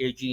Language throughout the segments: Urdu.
AG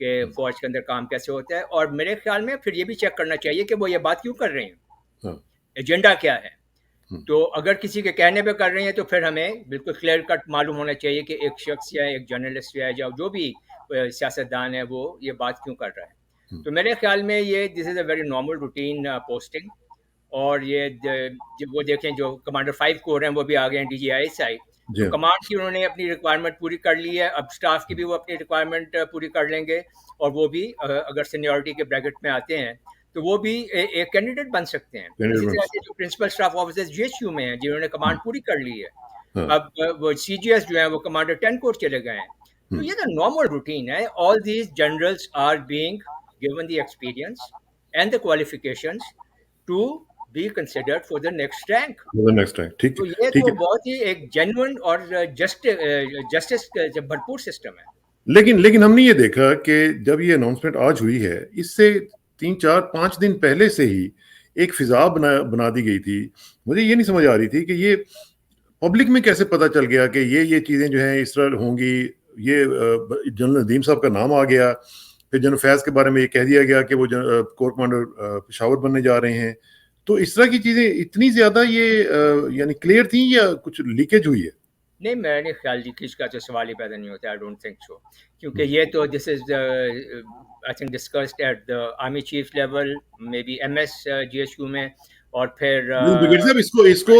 کہ فوج کے اندر کام کیسے ہوتا ہے. اور میرے خیال میں پھر یہ بھی چیک کرنا چاہیے کہ وہ یہ بات کیوں کر رہے ہیں, ہاں ایجنڈا کیا ہے. تو اگر کسی کے کہنے پہ کر رہے ہیں تو پھر ہمیں بالکل کلیئر کٹ معلوم ہونا چاہیے کہ ایک شخص یا ایک جرنلسٹ یا جو بھی سیاستدان ہے وہ یہ بات کیوں کر رہا ہے. تو میرے خیال میں یہ this is a very normal routine posting. اور یہ جب وہ دیکھیں جو کمانڈر 5 کور ہیں وہ بھی آ گئے ہیں DGI سائڈ, تو کمانڈ کی انہوں نے اپنی ریکوائرمنٹ پوری کر لی ہے. اب اسٹاف کی بھی وہ اپنی ریکوائرمنٹ پوری کر لیں گے, اور وہ بھی اگر سینیورٹی کے بریکٹ میں آتے ہیں تو وہ بھی ایک کینڈیڈیٹ بن سکتے ہیں. اسی طرح سے جو پرنسپل اسٹاف آفیسر GHQ میں ہیں جنہوں نے کمانڈ پوری کر لی ہے, اب وہ CGS جو ہیں وہ کمانڈر 10 کور چلے گئے ہیں. تو یہ تو نارمل روٹین ہے. All these generals are being given the experience and the qualifications to be considered for the next rank. ٹھیک تو یہ تو بہت ہی ایک جینوئن اور جسٹس بھرپور سسٹم ہے. لیکن ہم نے یہ دیکھا کہ جب یہ اناؤنسمنٹ آج ہوئی ہے, اس سے 3-4-5 دن پہلے سے ہی ایک فضا بنا دی گئی تھی. مجھے یہ نہیں سمجھ آ رہی تھی کہ یہ پبلک میں کیسے پتہ چل گیا کہ یہ چیزیں جو ہیں اس طرح ہوں گی. یہ جنرل ندیم صاحب کا نام آ گیا, پھر جنرل فیض کے بارے میں یہ کہہ دیا گیا کہ وہ کور کمانڈر پشاور بننے جا رہے ہیں. تو اس طرح کی چیزیں اتنی زیادہ یہ یعنی کلیئر تھیں یا کچھ لیکیج ہوئی ہے؟ نہیں, میرے خیال لیکیج کا تو سوال ہی پیدا نہیں ہوتا. آئی ڈونٹ تھنک سو, کیونکہ یہ تو this is I think discussed at the army chief level, may be MS GHQ میں, اور پھر اس کو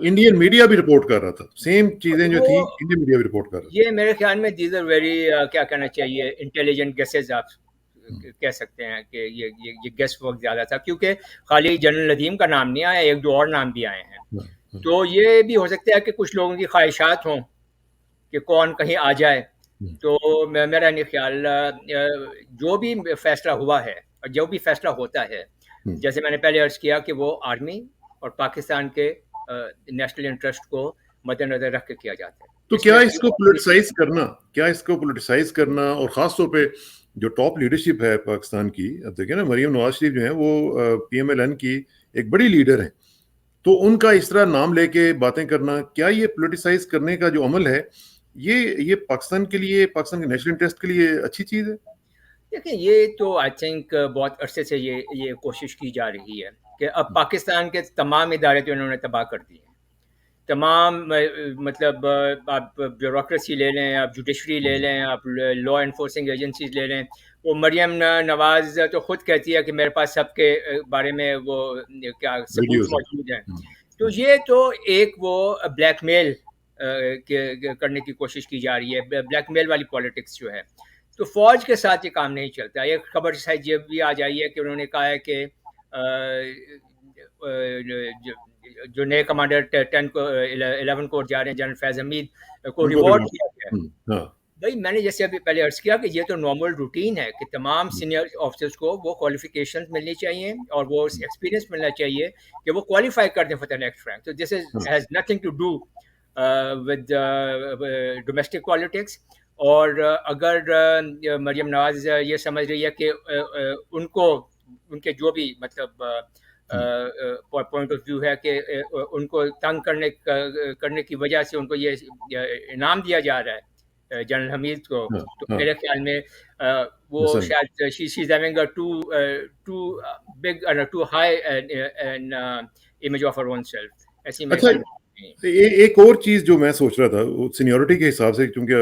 انڈین میڈیا بھی رپورٹ کر رہا تھا. سیم چیزیں جو تھیں انڈین میڈیا بھی رپورٹ کر رہا تھا. یہ میرے خیال میں دیز آر ویری کیا کہنا چاہیے انٹیلیجنٹ گیسز آپ کہہ سکتے ہیں کہ یہ گیس ورک زیادہ تھا, کیونکہ خالی جنرل ندیم کا نام نہیں آیا, ایک دو اور نام بھی آئے ہیں. تو یہ بھی ہو سکتا ہے کہ کچھ لوگوں کی خواہشات ہوں کہ کون کہیں آ جائے. تو میرا نہیں خیال, جو بھی فیصلہ ہوا ہے اور جو بھی فیصلہ ہوتا ہے, جیسے میں نے پہلے عرض کیا کہ وہ آرمی اور پاکستان کے نیشنل انٹرسٹ کو مد نظر رکھ کے کیا جاتا ہے. تو کیا اس کو پولیٹیسائز کرنا اور خاص طور پہ جو ٹاپ لیڈرشپ ہے پاکستان کی, اب دیکھیں نا مریم نواز شریف جو ہیں وہ PMLN کی ایک بڑی لیڈر ہیں, تو ان کا اس طرح نام لے کے باتیں کرنا, کیا یہ پولیٹیسائز کرنے کا جو عمل ہے یہ پاکستان کے لیے, پاکستان کے نیشنل انٹرسٹ کے لیے اچھی چیز ہے؟ دیکھیں یہ تو آئی تھنک بہت عرصے سے یہ کوشش کی جا رہی ہے کہ اب پاکستان کے تمام ادارے تو انہوں نے تباہ کر دیے ہیں. تمام مطلب آپ بیوروکریسی لے لیں, آپ جوڈیشری لے لیں, آپ لا انفورسنگ ایجنسیز لے لیں. وہ مریم نواز تو خود کہتی ہے کہ میرے پاس سب کے بارے میں وہ کیا ثبوت موجود ہیں. تو یہ تو ایک وہ بلیک میل کرنے کی کوشش کی جا رہی ہے, بلیک میل والی پالیٹکس جو ہے. تو فوج کے ساتھ یہ کام نہیں چلتا. ایک خبر شاید یہ بھی آ جائی ہے کہ انہوں نے کہا ہے کہ جو نئے کمانڈر 11 کور جا رہے ہیں جنرل فیض حمید کو ریوارڈ کیا گیا. بھائی میں نے جیسے ابھی پہلے عرض کیا کہ یہ تو نارمل روٹین ہے کہ تمام سینئر آفیسرس کو وہ کوالیفیکیشن ملنی چاہیے اور وہ ایکسپیرینس ملنا چاہیے کہ وہ کوالیفائی کر دیں فار دا نیکسٹ رینک. تو this has nothing to do with domestic politics. اور اگر مریم نواز یہ سمجھ رہی ہے کہ ان کے جو بھی مطلب پوائنٹ آف ویو ہے کہ ان کو تنگ کرنے کی وجہ سے ان کو یہ انعام دیا جا رہا ہے جنرل حمید کو, تو میرے خیال میں وہ شاید she is having a too big too high an image of her own self. ایسی میں ایک اور چیز جو میں سوچ رہا تھا سینیورٹی کے حساب سے, کیونکہ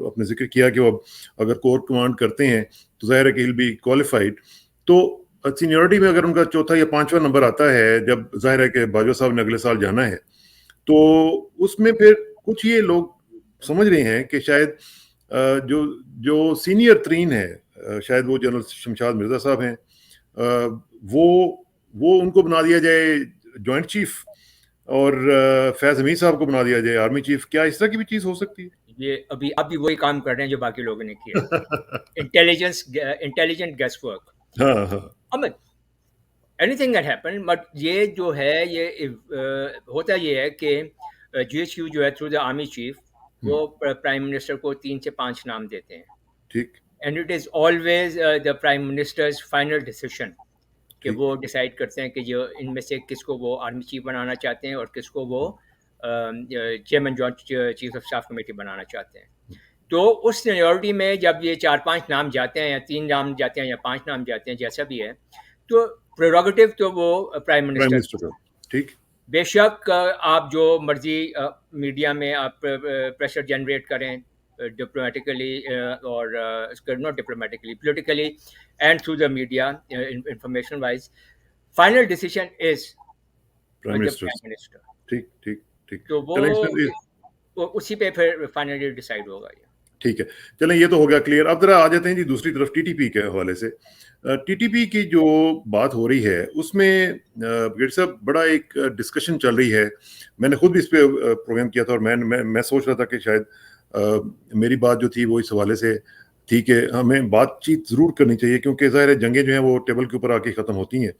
آپ نے ذکر کیا کہ وہ اگر کور کمانڈ کرتے ہیں تو ظاہر ہے کہ ہل بی کوالیفائڈ. تو سینیورٹی میں اگر ان کا 4تھا یا 5واں نمبر آتا ہے, جب ظاہر ہے کہ باجوہ صاحب نے اگلے سال جانا ہے, تو اس میں پھر کچھ یہ لوگ سمجھ رہے ہیں کہ شاید جو سینئر ترین ہے, شاید وہ جنرل شمشاد مرزا صاحب ہیں, وہ ان کو بنا دیا جائے جوائنٹ چیف اور فیض حمید صاحب کو بنا دیا جائے آرمی چیف. کیا اس طرح کی بھی چیز ہو سکتی ہے؟ یہ ابھی آپ بھی وہی کام کر رہے ہیں جو باقی لوگوں نے کیا, intelligent guess work. Any thing can happen, but یہ جو ہے یہ ہوتا یہ ہے کہ GHQ جو ہے تھرو دا آرمی چیف وہ پرائم منسٹر کو 3 سے 5 نام دیتے ہیں. ٹھیک. And it is always the prime ministers final decision کہ وہ ڈیسائیڈ کرتے ہیں کہ یہ ان میں سے کس کو وہ آرمی چیف بنانا چاہتے ہیں اور کس کو وہ chairman joint chief of staff committee بنانا چاہتے ہیں. تو اس سینیورٹی میں جب یہ 4-5 نام جاتے ہیں یا 3 نام جاتے ہیں یا 5 نام جاتے ہیں جیسا بھی ہے تو پریروگیٹو تو وہ پرائم منسٹر کا ٹھیک. بے شک آپ جو مرضی میڈیا میں آپ پریشر جنریٹ کریں ڈپلومیٹیکلی اور not diplomatically politically and through the media information wise final decision is prime prime minister. ٹھیک ٹھیک ٹھیک. تو وہ اسی پہ پھر فائنلی ڈیسائیڈ ہوگا. ٹھیک ہے چلیں یہ تو ہو گیا کلیئر. اب ذرا آ جاتے ہیں جی دوسری طرف ٹی ٹی پی کے حوالے سے. ٹی ٹی پی کی جو بات ہو رہی ہے اس میں گیٹ صاحب بڑا ایک ڈسکشن چل رہی ہے. میں نے خود بھی اس پہ پروگرام کیا تھا اور میں سوچ رہا تھا کہ شاید میری بات جو تھی وہ اس حوالے سے تھی کہ ہمیں بات چیت ضرور کرنی چاہیے کیونکہ ظاہر ہے جنگیں جو ہیں وہ ٹیبل کے اوپر آ کے ختم ہوتی ہیں.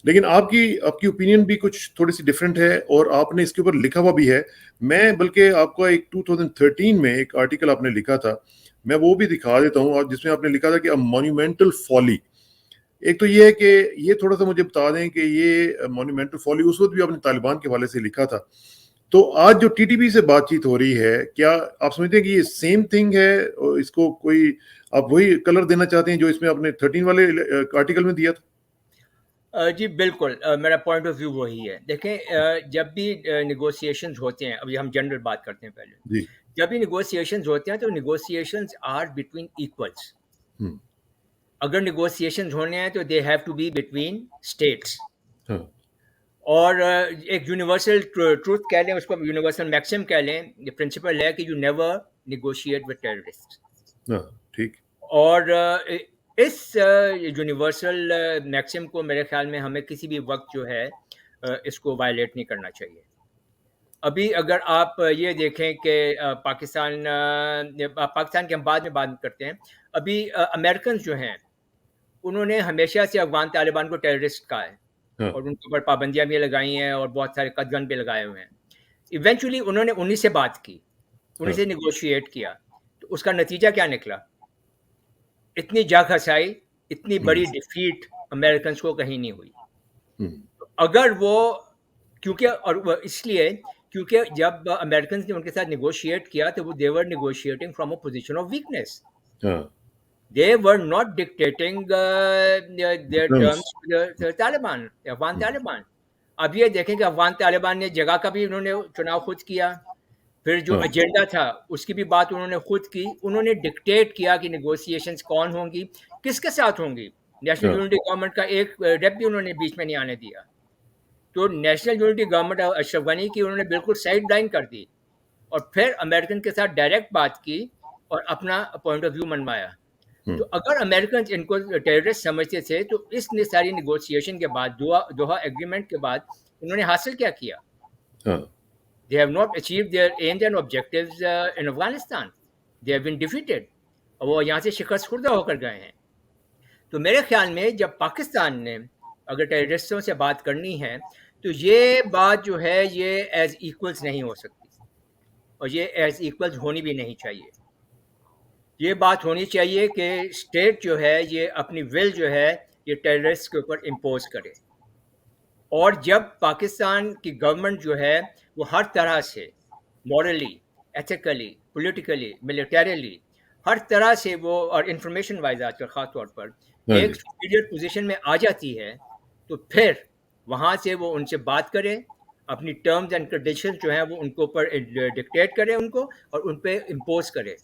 لیکن آپ کی اوپینین بھی کچھ تھوڑی سی ڈفرینٹ ہے اور آپ نے اس کے اوپر لکھا ہوا بھی ہے. میں بلکہ آپ کا ایک 2013 میں ایک آرٹیکل آپ نے لکھا تھا, میں وہ بھی دکھا دیتا ہوں, اور جس میں آپ نے لکھا تھا کہ مونومنٹل فالی. ایک تو یہ ہے کہ یہ تھوڑا سا مجھے بتا دیں کہ یہ مونومنٹل فالی اس وقت بھی آپ نے طالبان کے حوالے سے لکھا تھا. تو آج جو ٹی ٹی پی سے بات چیت ہو رہی ہے کیا آپ سمجھتے ہیں کہ یہ سیم تھنگ ہے, اور اس کو کوئی آپ وہی کلر دینا چاہتے ہیں جو اس میں آپ نے 13 والے آرٹیکل میں دیا تھا؟ جی بالکل, میرا پوائنٹ آف ویو وہی ہے. دیکھیں جب بھی نیگوسیشنز ہوتے ہیں, ابھی ہم جنرل بات کرتے ہیں پہلے, جی جب بھی نیگوسیشنز ہوتے ہیں تو نیگوسیشنز آر بٹوین ایکولس. اگر نیگوسیشنز ہونے ہیں تو they have to be between states. اور ایک یونیورسل ٹروتھ کہہ لیں, اس کو یونیورسل میکسم کہہ لیں, یہ پرنسپل ہے کہ you never negotiate with terrorist. ٹھیک. اور اس یونیورسل میکسم کو میرے خیال میں ہمیں کسی بھی وقت جو ہے اس کو وائلیٹ نہیں کرنا چاہیے. ابھی اگر آپ یہ دیکھیں کہ پاکستان کے ہم بعد میں بات کرتے ہیں, ابھی امریکنز جو ہیں انہوں نے ہمیشہ سے افغان طالبان کو ٹیررسٹ کہا ہے اور ان کے اوپر پابندیاں بھی لگائی ہیں اور بہت سارے قدغن بھی لگائے ہوئے ہیں. ایونچولی انہوں نے انہیں سے بات کی, انہیں سے نیگوشیٹ کیا, تو اس کا نتیجہ کیا نکلا؟ اتنی جا کھسائی, اتنی بڑی ڈیفیٹ امریکنز کو کہیں نہیں ہوئی. اگر وہ کیونکہ اور اس لیے کیونکہ جب امریکنز نے ان کے ساتھ نیگوشیٹ کیا تو وہ they were negotiating from a position of weakness. They were not dictating their terms to Taliban, Afghan Taliban. اب یہ دیکھیں کہ افغان طالبان نے جگہ کا بھی انہوں نے چناؤ خود کیا, پھر جو ایجنڈا تھا اس کی بھی بات انہوں نے خود کی. انہوں نے ڈکٹیٹ کیا کہ نیگوسیشنز کون ہوں گی, کس کے ساتھ ہوں گی. نیشنل یونٹی گورنمنٹ کا ایک ریپ بھی انہوں نے بیچ میں نہیں آنے دیا. تو national unity government Ashraf Ghani کی انہوں نے بالکل سائڈ لائن کر دی, اور پھر امریکن کے ساتھ ڈائریکٹ بات کی اور اپنا پوائنٹ آف ویو منوایا. تو اگر امریکن ان کو ٹیررسٹ سمجھتے تھے تو اس نے ساری نیگوسیشن کے بعد دوحہ ایگریمنٹ کے بعد انہوں نے حاصل کیا کیا؟ They have not achieved their aims and objectives in Afghanistan. They have been defeated. اور وہ یہاں سے شکست خوردہ ہو کر گئے ہیں. تو میرے خیال میں جب پاکستان نے اگر ٹیررسٹوں سے بات کرنی ہے تو یہ بات جو ہے یہ ایز ایکولز نہیں ہو سکتی, اور یہ ایز ایکولز ہونی بھی نہیں چاہیے. یہ بات ہونی چاہیے کہ اسٹیٹ جو ہے یہ اپنی ول جو ہے یہ ٹیررسٹ کے اوپر امپوز کرے. اور جب پاکستان کی گورنمنٹ جو ہے وہ ہر طرح سے مورلی, ایتھیکلی, پولیٹیکلی, ملیٹریلی ہر طرح سے وہ, اور انفارمیشن وائز آج کل خاص طور پر ایک سپیریئر پوزیشن میں آ جاتی ہے, تو پھر وہاں سے وہ ان سے بات کرے, اپنی ٹرمز اینڈ کنڈیشنز جو ہیں وہ ان کے اوپر ڈکٹیٹ کرے ان کو اور ان پہ امپوز کرے.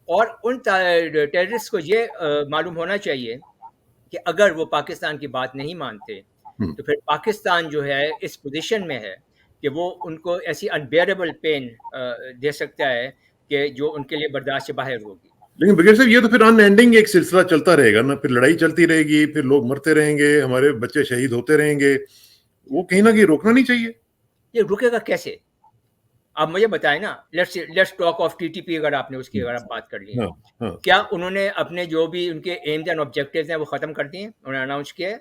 اور ان ٹیررسٹ کو یہ معلوم ہونا چاہیے کہ اگر وہ پاکستان کی بات نہیں مانتے تو پھر پاکستان جو ہے اس پوزیشن میں ہے کہ وہ ان کو ایسی انبیئریبل پین دے سکتا ہے کہ جو ان کے لیے برداشت سے باہر ہوگی. لیکن بغیر صاحب یہ تو پھر ان اینڈنگ ایک سلسلہ چلتا رہے گا نا, پھر لڑائی چلتی رہے گی, پھر لوگ مرتے رہیں گے, ہمارے بچے شہید ہوتے رہیں گے, وہ کہیں نہ کہیں روکنا نہیں چاہیے. یہ رکے گا کیسے؟ آپ مجھے بتائیں نا. Let's talk of T T پی. اگر آپ نے اس کی اگر آپ بات کر لی ہے, کیا انہوں نے اپنے جو بھی ان کے ایمز اینڈ آبجیکٹیوز ہیں وہ ختم کر دیے؟ انہوں نے اناؤنس کیا ہے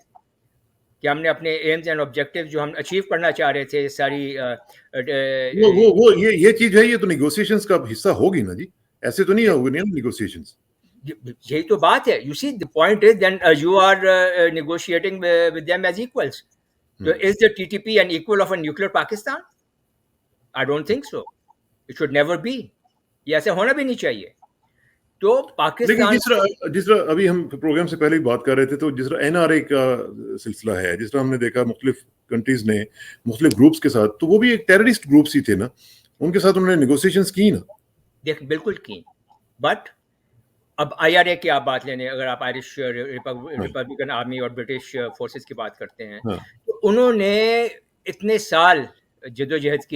کہ ہم نے اپنے ایمز اینڈ آبجیکٹیو جو ہم اچیو کرنا چاہ رہے تھے ساری وہ یہ چیز ہے, یہ تو نیگوسیشنز کا حصہ ہوگی نا جی, ایسے تو نہیں ہوگی نا نیگوسیشنز. یہی تو بات ہے. You see the point is then you are negotiating with them as equals. So is the TTP an equal of a nuclear Pakistan? I don't think so. It should never be. یہ ایسے ہونا بھی نہیں چاہیے. تو لیکن پاکستان جس طرح ابھی ہم پروگرام سے پہلے بھی بات کر رہے تھے، تو جس طرح NRA کا سلسلہ ہے، جس طرح ہم نے دیکھا مختلف کنٹریز نے مختلف گروپس کے ساتھ، تو وہ بھی ایک ٹیررسٹ گروپس ہی تھے نا، ان کے ساتھ انہوں نے نیگوسیشنز کی نا. دیکھ بالکل کی، بٹ اب IRA کی آپ بات لیں، اگر آپ آئرش ریپبلکن آرمی اور برٹش فورسز کی بات کرتے ہیں، ہاں تو انہوں نے اتنے سال جدوجہد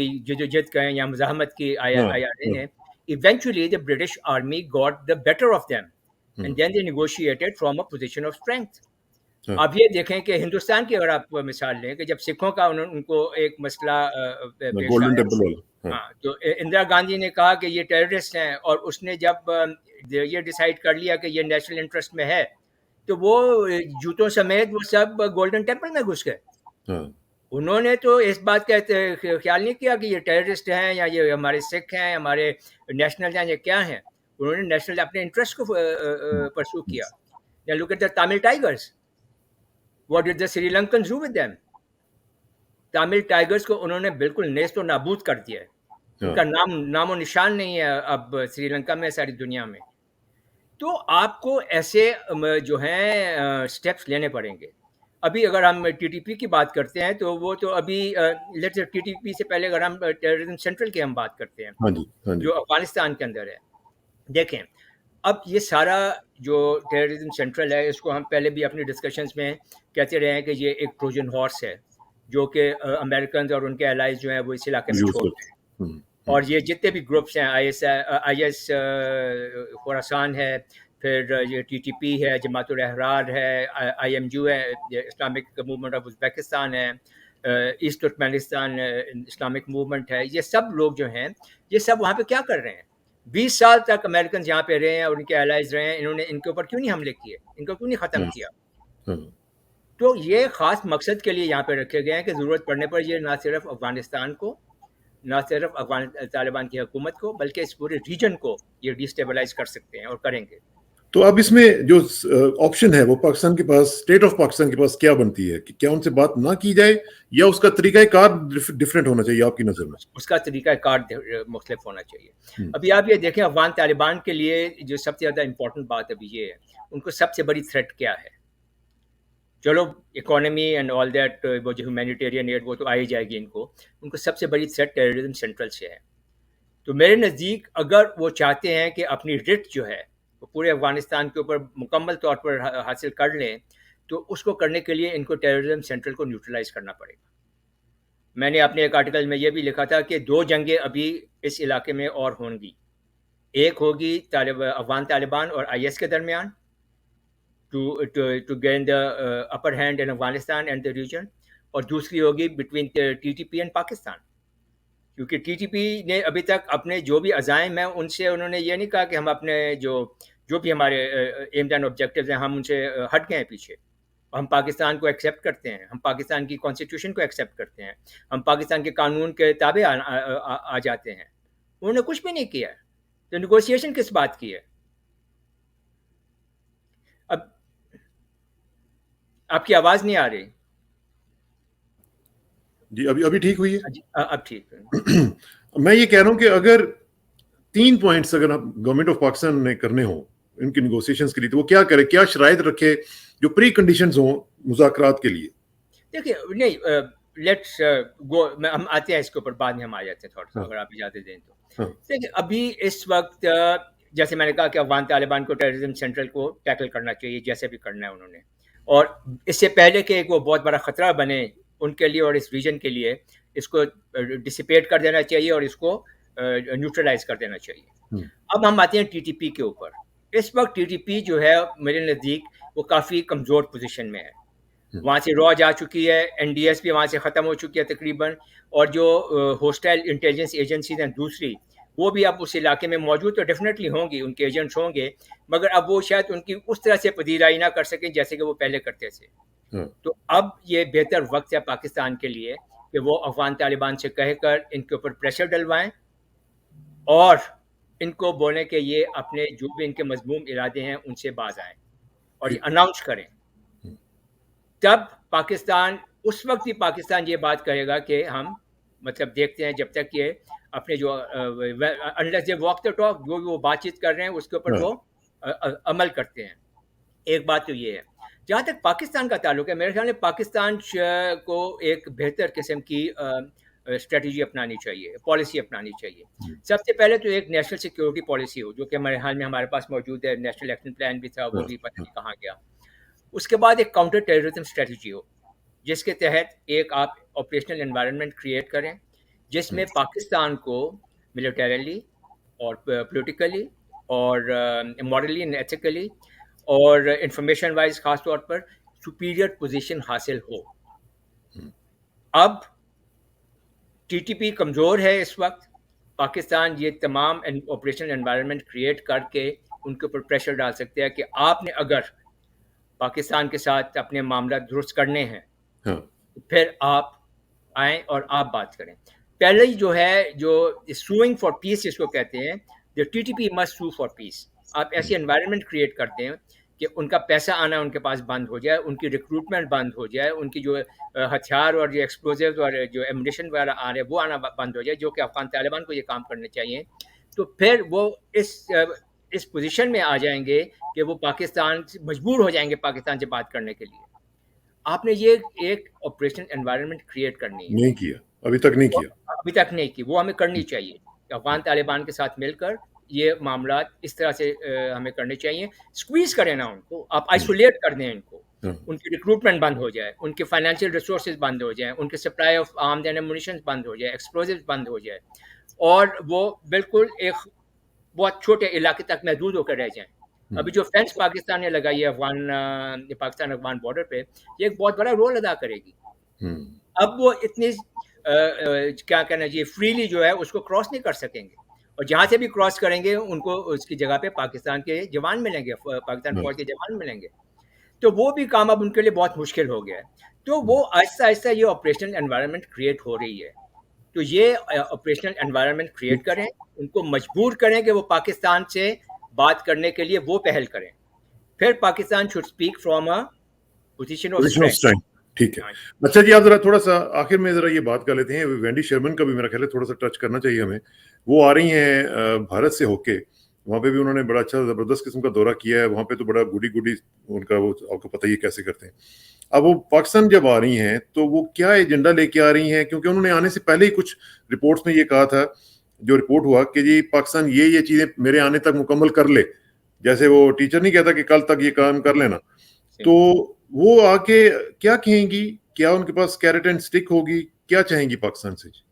کہیں یا مزاحمت کی IRA نے، eventually the British Army got the better of them and then they negotiated from a position of strength. اب یہ دیکھیں کہ ہندوستان کی اگر آپ مثال لیں کہ جب سکھوں کا ان کو ایک مسئلہ پیش گولڈن آیا، ٹیمپل والا. ہاں، تو اندرا گاندھی نے کہا کہ یہ ٹیررسٹ ہیں، اور اس نے جب یہ ڈیسائیڈ کر لیا کہ یہ نیشنل انٹرسٹ میں ہے، تو وہ جوتوں سمیت وہ سب گولڈن ٹیمپل میں گھس گئے. انہوں نے تو اس بات کا خیال نہیں کیا کہ یہ ٹیررسٹ ہیں یا یہ ہمارے سکھ ہیں، ہمارے نیشنل ہیں یا کیا ہیں. انہوں نے نیشنل اپنے انٹرسٹ کو پرسو کیا. Now look at the Tamil Tigers. What did the Sri Lankans do with them? Tamil tigers کو انہوں نے بالکل نیست و نابود کر دیا ہے. ان کا نام و نشان نہیں ہے اب سری لنکا میں، ساری دنیا میں. تو آپ کو ایسے جو ہیں سٹیپس لینے پڑیں گے. ابھی اگر ہم TTP کی بات کرتے ہیں تو وہ تو ابھی TTP سے پہلے اگر ہم ٹیررزم سینٹرل کی ہم بات کرتے ہیں جو افغانستان کے اندر ہے. دیکھیں اب یہ سارا جو ٹیررزم سینٹرل ہے، اس کو ہم پہلے بھی اپنی ڈسکشنز میں کہتے رہے ہیں کہ یہ ایک ٹروجن ہارس ہے جو کہ امریکنز اور ان کے الائز جو ہیں وہ اس علاقے میں چھوڑ ہیں. اور یہ جتنے بھی گروپس ہیں، IS خراسان ہے، پھر یہ TTP ہے، جماعت الاحرار ہے، IMU ہے، اسلامک موومنٹ آف ازبیکستان ہے، ایسٹ ترکمانستان اسلامک موومنٹ ہے، یہ سب لوگ جو ہیں یہ سب وہاں پہ کیا کر رہے ہیں؟ 20 سال تک امریکنز یہاں پہ رہے ہیں اور ان کے الائز رہے ہیں. انہوں نے ان کے اوپر کیوں نہیں حملے کیے؟ ان کو کیوں نہیں ختم کیا؟ تو یہ خاص مقصد کے لیے یہاں پہ رکھے گئے ہیں کہ ضرورت پڑنے پر یہ نہ صرف افغانستان کو، نہ صرف طالبان کی حکومت کو، بلکہ اس پورے ریجن کو یہ ڈیسٹیبلائز کر سکتے ہیں اور کریں گے. تو اب اس میں جو آپشن ہے وہ پاکستان کے پاس، اسٹیٹ آف پاکستان کے پاس کیا بنتی ہے؟ کہ کیا ان سے بات نہ کی جائے یا اس کا طریقہ کار ڈفرینٹ ہونا چاہیے آپ کی نظر میں؟ اس کا طریقہ کار مختلف ہونا چاہیے. ابھی آپ یہ دیکھیں افغان طالبان کے لیے جو سب سے زیادہ امپورٹنٹ بات ابھی یہ ہے، ان کو سب سے بڑی تھریٹ کیا ہے؟ چلو اکانومی اینڈ آل دیٹ، وہ جو ہیومینیٹیرین ایڈ وہ تو آئی جائے گی. ان کو سب سے بڑی تھریٹ ٹیررزم سینٹرل سے ہے. تو میرے نزدیک اگر وہ چاہتے ہیں کہ اپنی رٹ جو ہے وہ پورے افغانستان کے اوپر مکمل طور پر حاصل کر لیں، تو اس کو کرنے کے لیے ان کو ٹیررزم سینٹرل کو نیوٹرلائز کرنا پڑے گا. میں نے اپنے ایک آرٹیکل میں یہ بھی لکھا تھا کہ 2 جنگیں ابھی اس علاقے میں اور ہوں گی. ایک ہوگی افغان طالبان اور IS کے درمیان to gain the upper hand in Afghanistan and the region، اور دوسری ہوگی between TTP and پاکستان. کیونکہ TTP نے ابھی تک اپنے جو بھی عزائم ہیں ان سے انہوں نے یہ نہیں کہا کہ ہم اپنے جو بھی ہمارے ایمز اینڈ آبجیکٹیوز ہیں ہم ان سے ہٹ گئے ہیں پیچھے. ہم پاکستان کو ایکسیپٹ کرتے ہیں، ہم پاکستان کی کانسٹیٹیوشن کو ایکسیپٹ کرتے ہیں، ہم پاکستان کے قانون کے تابع آ جاتے ہیں. انہوں نے کچھ بھی نہیں کیا. تو نیگوسیشن کس بات کی ہے؟ اب آپ کی آواز نہیں آ رہی جی؟ ابھی ٹھیک ہوئی ہے؟ اب ٹھیک ہے. میں یہ کہہ رہا ہوں کہ اگر 3 پوائنٹس اگر گورنمنٹ آف پاکستان نے کرنے ہوں ان کی نیگوسیشنز کے لیے، تو وہ کیا کرے؟ کیا شرائط رکھے جو پری کنڈیشنز ہوں مذاکرات کے لیے؟ دیکھیے نہیں، لیٹس گو، ہم آتے ہیں اس کے اوپر بعد میں، ہم آ جاتے ہیں تھوڑا سا اگر آپ اجازت دیں تو. دیکھیے ابھی اس وقت جیسے میں نے کہا کہ افغان طالبان کو ٹیررزم سینٹرل کو ٹیکل کرنا چاہیے جیسے بھی کرنا ہے انہوں نے، اور اس سے پہلے کہ وہ بہت بڑا خطرہ بنے ان کے لیے اور اس ریجن کے لیے، اس کو ڈسپیٹ کر دینا چاہیے اور اس کو نیوٹرلائز کر دینا چاہیے. اب ہم آتے ہیں TTP کے اوپر. اس وقت TTP جو ہے میرے نزدیک وہ کافی کمزور پوزیشن میں ہے. وہاں سے را جا چکی ہے، NDS بھی وہاں سے ختم ہو چکی ہے تقریباً، اور جو ہوسٹائل انٹیلیجنس ایجنسیز ہیں دوسری وہ بھی اب اس علاقے میں موجود تو ڈیفینیٹلی ہوں گی، ان کے ایجنٹس ہوں گے، مگر اب وہ شاید ان کی اس طرح سے پذیرائی نہ کر سکیں جیسے کہ وہ پہلے کرتے تھے. تو اب یہ بہتر وقت ہے پاکستان کے لیے کہ وہ افغان طالبان سے کہہ کر ان کے اوپر پریشر ڈلوائیں اور ان کو بولیں کہ یہ اپنے جو بھی ان کے مذموم ارادے ہیں ان سے باز آئیں اور یہ اناؤنس کریں. تب پاکستان، اس وقت ہی پاکستان یہ بات کہے گا کہ ہم مطلب دیکھتے ہیں جب تک یہ اپنے جو unless they walk the talk، جو وہ بات چیت کر رہے ہیں اس کے اوپر وہ عمل کرتے ہیں. ایک بات تو یہ ہے. جہاں تک پاکستان کا تعلق ہے، میرے خیال میں پاکستان کو ایک بہتر قسم کی اسٹریٹجی اپنانی چاہیے، پالیسی اپنانی چاہیے. سب سے پہلے تو ایک نیشنل سیکیورٹی پالیسی ہو، جو کہ میرے حال میں ہمارے پاس موجود ہے. نیشنل ایکشن پلان بھی تھا، وہ بھی پتہ نہیں کہاں گیا. اس کے بعد ایک کاؤنٹر ٹیررزم اسٹریٹجی ہو، جس کے تحت ایک آپ آپریشنل انوائرمنٹ کریٹ کریں، جس میں پاکستان کو ملیٹریلی اور پولیٹیکلی اور مورلی اینڈ ایتھیکلی اور انفارمیشن وائز خاص طور پر سپیریئر پوزیشن حاصل ہو. اب ٹی ٹی پی کمزور ہے اس وقت. پاکستان یہ تمام آپریشنل انوائرمنٹ کریٹ کر کے ان کے اوپر پریشر ڈال سکتے ہیں کہ آپ نے اگر پاکستان کے ساتھ اپنے معاملات درست کرنے ہیں پھر آپ آئیں اور آپ بات کریں. پہلے ہی جو ہے جو سوئنگ فار پیس جس کو کہتے ہیں، جو T T P must sue for peace. آپ ایسی انوائرمنٹ کریٹ کرتے ہیں کہ ان کا پیسہ آنا ان کے پاس بند ہو جائے، ان کی ریکروٹمنٹ بند ہو جائے، ان کی جو ہتھیار اور جو ایکسپلوزیو اور جو ایمونیشن وغیرہ آ رہے ہیں وہ آنا بند ہو جائے، جو کہ افغان طالبان کو یہ کام کرنے چاہیے. تو پھر وہ اس پوزیشن میں آ جائیں گے کہ وہ پاکستان سے مجبور ہو جائیں گے پاکستان سے بات کرنے کے لیے. آپ نے یہ ایک آپریشن انوائرمنٹ کریٹ کرنی ہے. نہیں کیا، ابھی تک نہیں کیا. ابھی تک نہیں کی، وہ ہمیں کرنی چاہیے. افغان طالبان کے ساتھ مل کر یہ معاملات اس طرح سے ہمیں کرنے چاہیے. اسکویز کریں نا ان کو، آپ آئسولیٹ کر دیں ان کو، ان کی ریکروٹمنٹ بند ہو جائے، ان کے فائنینشیل ریسورسز بند ہو جائیں، ان کے supply of arms and ammunition بند ہو جائے، ایکسپلوزیوز بند ہو جائے، اور وہ بالکل ایک بہت چھوٹے علاقے تک محدود ہو کر رہ جائیں. ابھی جو فینس پاکستان نے لگائی ہے پاکستان افغان بارڈر پہ، یہ ایک بہت بڑا رول ادا کرے گی. اب وہ اتنی کیا کہنا چاہیے فریلی جو ہے اس کو کراس نہیں کر سکیں گے، اور جہاں سے بھی کراس کریں گے ان کو اس کی جگہ پہ پاکستان کے جوان ملیں گے، پاکستان فوج کے جوان ملیں گے. تو وہ بھی کام اب ان کے لیے بہت مشکل ہو گیا ہے. تو وہ آہستہ آہستہ یہ آپریشنل انوائرمنٹ کریٹ ہو رہی ہے. تو یہ آپریشنل انوائرمنٹ کریٹ کریں، ان کو مجبور کریں کہ وہ پاکستان سے بات کرنے کے لیے وہ پہل کریں. پھر Pakistan should speak from a position of strength. ٹھیک ہے. اچھا جی، آپ ذرا تھوڑا سا آخر میں ذرا یہ بات کر لیتے ہیں. وینڈی شرمن کا بھی میرا خیال ہے تھوڑا سا ٹچ کرنا چاہیے ہمیں. وہ آ رہی ہیں بھارت سے ہو کے، وہاں پہ بھی انہوں نے بڑا اچھا زبردست قسم کا دورہ کیا ہے. وہاں پہ تو بڑا گوڈی ان کا وہ آپ کو پتہ ہی کیسے کرتے ہیں. اب وہ پاکستان جب آ رہی ہیں تو وہ کیا ایجنڈا لے کے آ رہی ہیں؟ کیونکہ انہوں نے آنے سے پہلے ہی کچھ رپورٹس میں یہ کہا تھا، جو رپورٹ ہوا کہ جی پاکستان یہ چیزیں میرے آنے تک مکمل کر لے. جیسے وہ ٹیچر نہیں کہتا کہ کل تک یہ کام کر لینا، تو وہ آ کے کیا کہیں گی؟ کیا ان کے پاس کیرٹ اینڈ سٹک ہوگی؟ کیا چاہیں گی پاکستان سے؟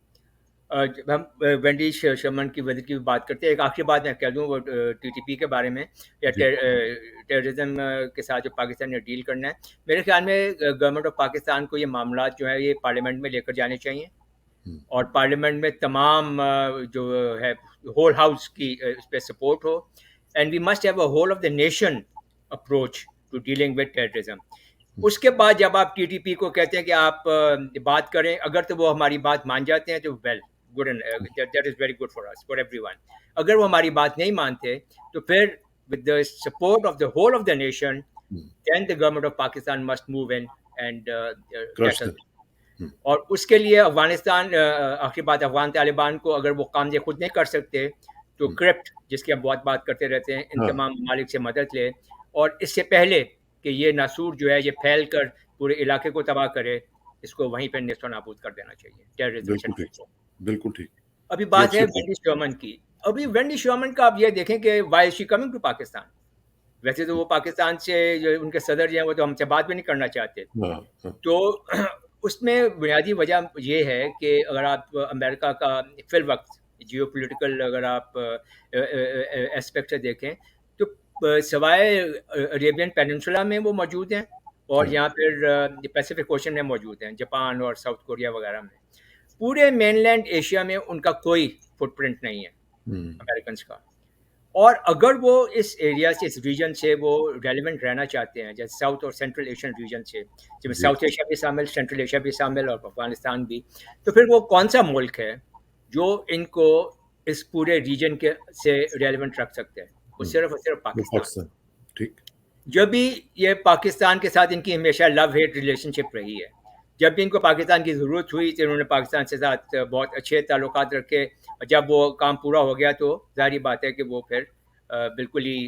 ہم وینڈی شرمن کی وزیر کی بات کرتے ہیں. ایک آخری بات میں کہہ دوں وہ ٹی ٹی پی کے بارے میں یا ٹیررزم کے ساتھ جو پاکستان نے ڈیل کرنا ہے. میرے خیال میں گورنمنٹ آف پاکستان کو یہ معاملات جو ہے یہ پارلیمنٹ میں لے کر جانے چاہیے، اور پارلیمنٹ میں تمام جو ہے ہول ہاؤس کی اس پہ سپورٹ ہو. And we must have a whole of the nation approach to dealing with terrorism. اس کے بعد جب آپ ٹی ٹی پی کو کہتے ہیں کہ آپ بات کریں، اگر تو وہ ہماری بات مان جاتے ہیں تو well good and that is very good for us, for everyone. اگر وہ ہماری بات نہیں مانتے تو پھر with the support of the whole of the nation, then the government of Pakistan must move in and tackle. اور اس کے لیے افغانستان، آخری بات، افغان طالبان کو اگر وہ کام خود نہیں کر سکتے تو کرپٹ جس کی ہم بہت بات کرتے رہتے ہیں، ان تمام ممالک سے مدد لے، اور اس سے پہلے کہ یہ ناسور جو ہے یہ پھیل کر پورے علاقے کو تباہ کرے، اس کو وہیں پہ نیست و نابود کر دینا چاہیے. ٹیررزم بالکل ٹھیک. ابھی بات ہے وینڈی شرمن کی. ابھی وینڈی شرمن کا آپ یہ دیکھیں کہ why is she coming to Pakistan. ویسے تو وہ پاکستان سے جو ان کے صدر جو ہیں وہ تو ہم سے بات بھی نہیں کرنا چاہتے. تو اس میں بنیادی وجہ یہ ہے کہ اگر آپ امریکہ کا فی الوقت جیو پولیٹیکل اگر آپ اسپیکٹ سے دیکھیں تو سوائے عربین پیننسولا میں وہ موجود ہیں اور یہاں پھر پیسیفک اوشن میں موجود ہیں، جاپان اور ساؤتھ کوریا وغیرہ میں. پورے مین لینڈ ایشیا میں ان کا کوئی فٹ پرنٹ نہیں ہے امریکنس کا. اور اگر وہ اس ایریا سے، اس ریجن سے وہ ریلیونٹ رہنا چاہتے ہیں، جیسے ساؤتھ اور سینٹرل ایشین ریجن سے، جس میں ساؤتھ ایشیا بھی شامل، سینٹرل ایشیا بھی شامل اور افغانستان بھی، تو پھر وہ کون سا ملک ہے جو ان کو اس پورے ریجن کے سے ریلیونٹ رکھ سکتے ہیں؟ وہ صرف اور صرف پاکستان. ٹھیک. جب بھی یہ پاکستان کے ساتھ ان کی ہمیشہ لو ہیٹ ریلیشن شپ رہی ہے. جب بھی ان کو پاکستان کی ضرورت ہوئی تو انہوں نے پاکستان سے ساتھ بہت اچھے تعلقات رکھے. جب وہ کام پورا ہو گیا تو ظاہری بات ہے کہ وہ پھر بالکل ہی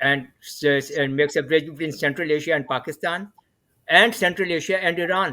and makes a bridge between Central Asia and Pakistan and Central Asia and Iran.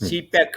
CPEC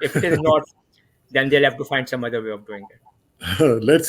If it is not, then they'll have to find some other way of doing it. Let's